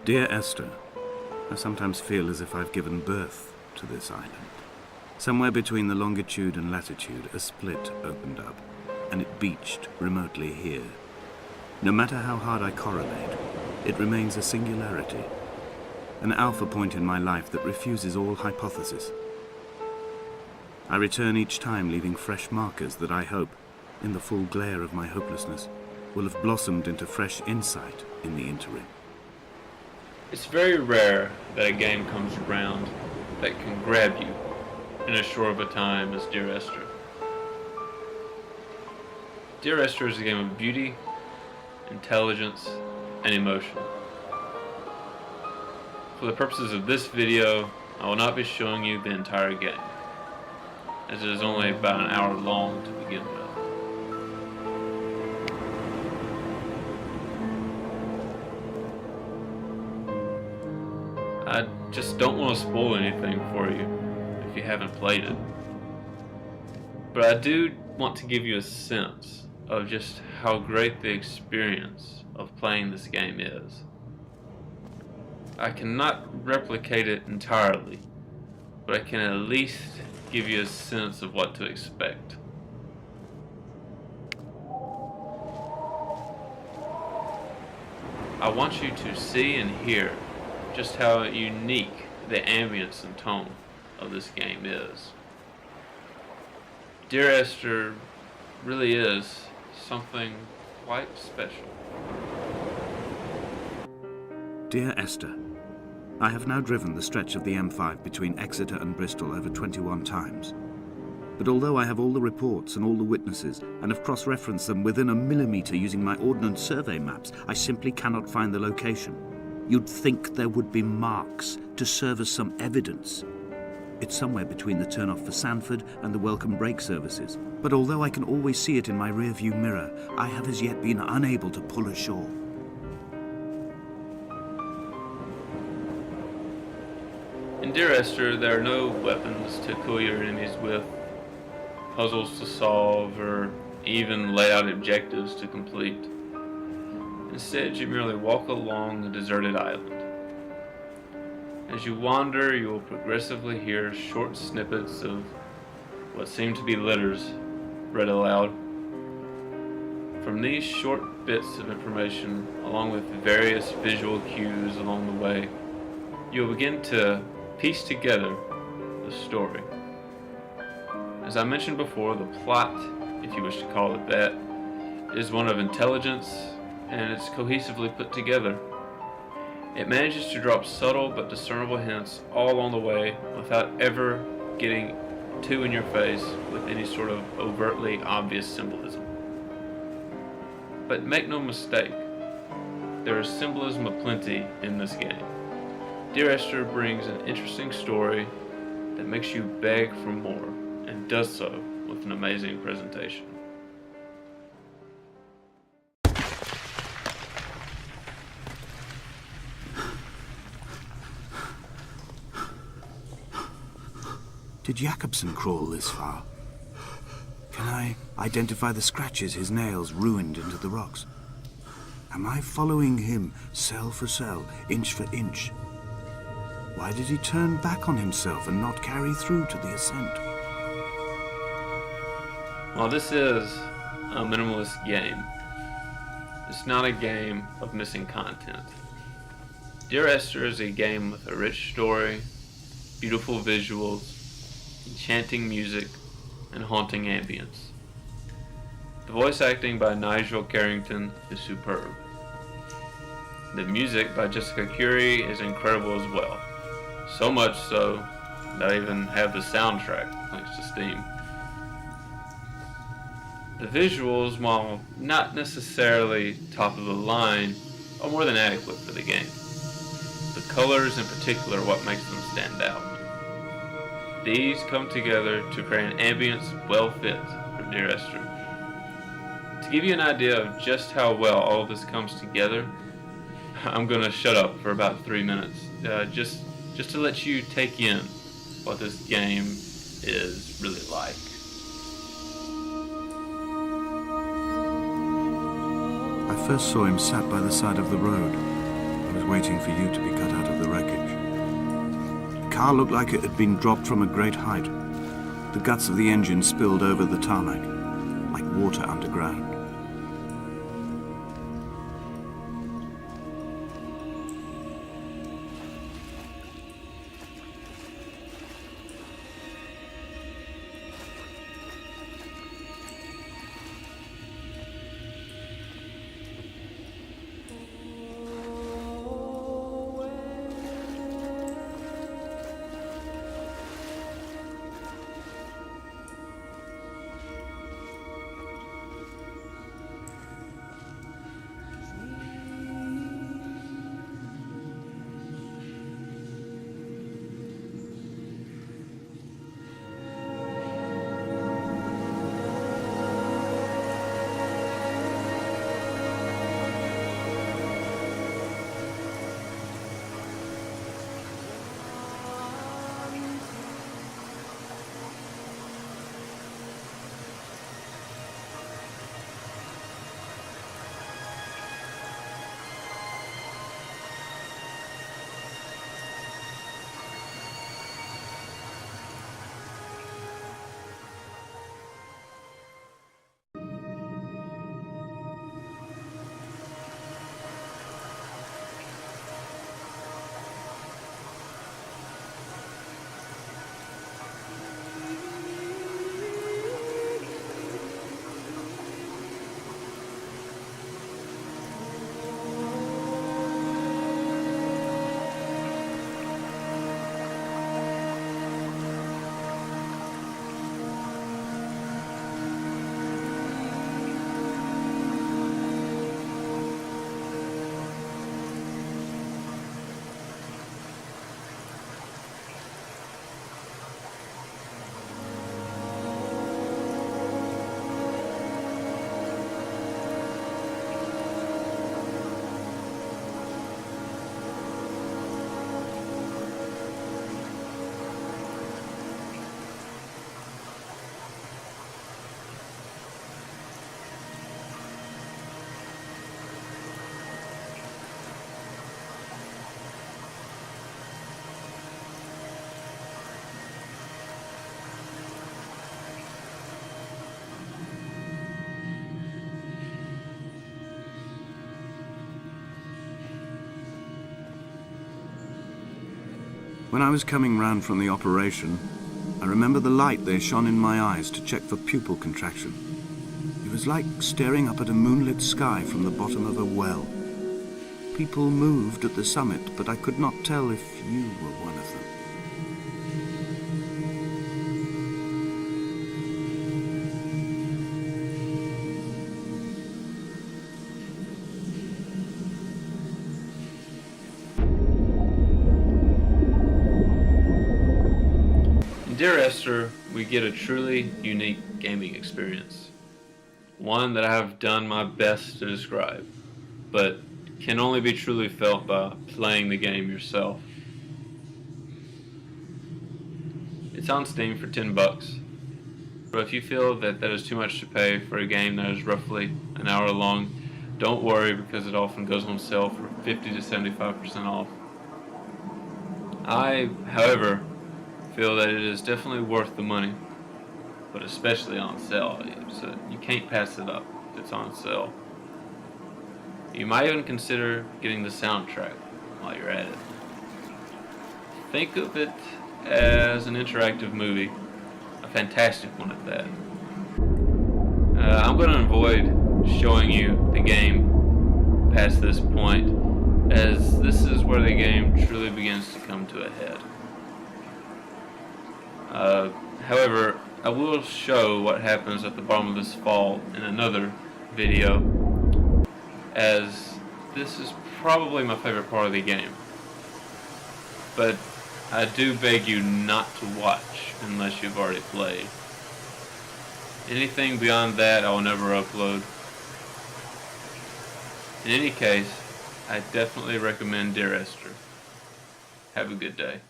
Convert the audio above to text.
Dear Esther, I sometimes feel as if I've given birth to this island. Somewhere between the longitude and latitude, a split opened up, and it beached remotely here. No matter how hard I correlate, it remains a singularity, an alpha point in my life that refuses all hypothesis. I return each time leaving fresh markers that I hope, in the full glare of my hopelessness, will have blossomed into fresh insight in the interim. It's very rare that a game comes around that can grab you in as short of a time as Dear Esther. Dear Esther is a game of beauty, intelligence, and emotion. For the purposes of this video, I will not be showing you the entire game, as it is only about an hour long to begin with. I just don't want to spoil anything for you if you haven't played it. But I do want to give you a sense of just how great the experience of playing this game is. I cannot replicate it entirely, but I can at least give you a sense of what to expect. I want you to see and hear just how unique the ambience and tone of this game is. Dear Esther really is something quite special. Dear Esther, I have now driven the stretch of the M5 between Exeter and Bristol over 21 times. But although I have all the reports and all the witnesses, and have cross-referenced them within a millimetre using my ordnance survey maps, I simply cannot find the location. You'd think there would be marks to serve as some evidence. It's somewhere between the turn-off for Sanford and the welcome brake services. But although I can always see it in my rear-view mirror, I have as yet been unable to pull ashore. In Dear Esther, there are no weapons to kill your enemies with, puzzles to solve, or even laid out objectives to complete. Instead, you merely walk along a deserted island. As you wander, you will progressively hear short snippets of what seem to be letters read aloud. From these short bits of information, along with various visual cues along the way, you'll begin to piece together the story. As I mentioned before, the plot, if you wish to call it that, is one of intelligence, and it's cohesively put together. It manages to drop subtle but discernible hints all along the way without ever getting too in your face with any sort of overtly obvious symbolism. But make no mistake, there is symbolism aplenty in this game. Dear Esther brings an interesting story that makes you beg for more, and does so with an amazing presentation. Did Jakobsen crawl this far? Can I identify the scratches his nails ruined into the rocks? Am I following him cell for cell, inch for inch? Why did he turn back on himself and not carry through to the ascent? While this is a minimalist game, it's not a game of missing content. Dear Esther is a game with a rich story, beautiful visuals, enchanting music, and haunting ambience. The voice acting by Nigel Carrington is superb. The music by Jessica Curie is incredible as well. So much so that I even have the soundtrack thanks to Steam. The visuals, while not necessarily top of the line, are more than adequate for the game. The colors in particular are what makes them stand out. These come together to create an ambience well fit for Dear Esther. To give you an idea of just how well all of this comes together, I'm going to shut up for about 3 minutes, just to let you take in what this game is really like. I first saw him sat by the side of the road. I was waiting for you to be cut out of the wreckage. The car looked like it had been dropped from a great height. The guts of the engine spilled over the tarmac, like water underground. When I was coming round from the operation, I remember the light they shone in my eyes to check for pupil contraction. It was like staring up at a moonlit sky from the bottom of a well. People moved at the summit, but I could not tell if you were one of them. In Dear Esther, we get a truly unique gaming experience. One that I have done my best to describe, but can only be truly felt by playing the game yourself. It's on Steam for $10, but if you feel that that is too much to pay for a game that is roughly an hour long, don't worry, because it often goes on sale for 50 to 75% off. I, however, feel that it is definitely worth the money, but especially on sale, so you can't pass it up if it's on sale. You might even consider getting the soundtrack while you're at it. Think of it as an interactive movie, a fantastic one at that. I'm going to avoid showing you the game past this point, as this is where the game truly begins to come to a head. However, I will show what happens at the bottom of this fall in another video, as this is probably my favorite part of the game. But I do beg you not to watch unless you've already played. Anything beyond that I will never upload. In any case, I definitely recommend Dear Esther. Have a good day.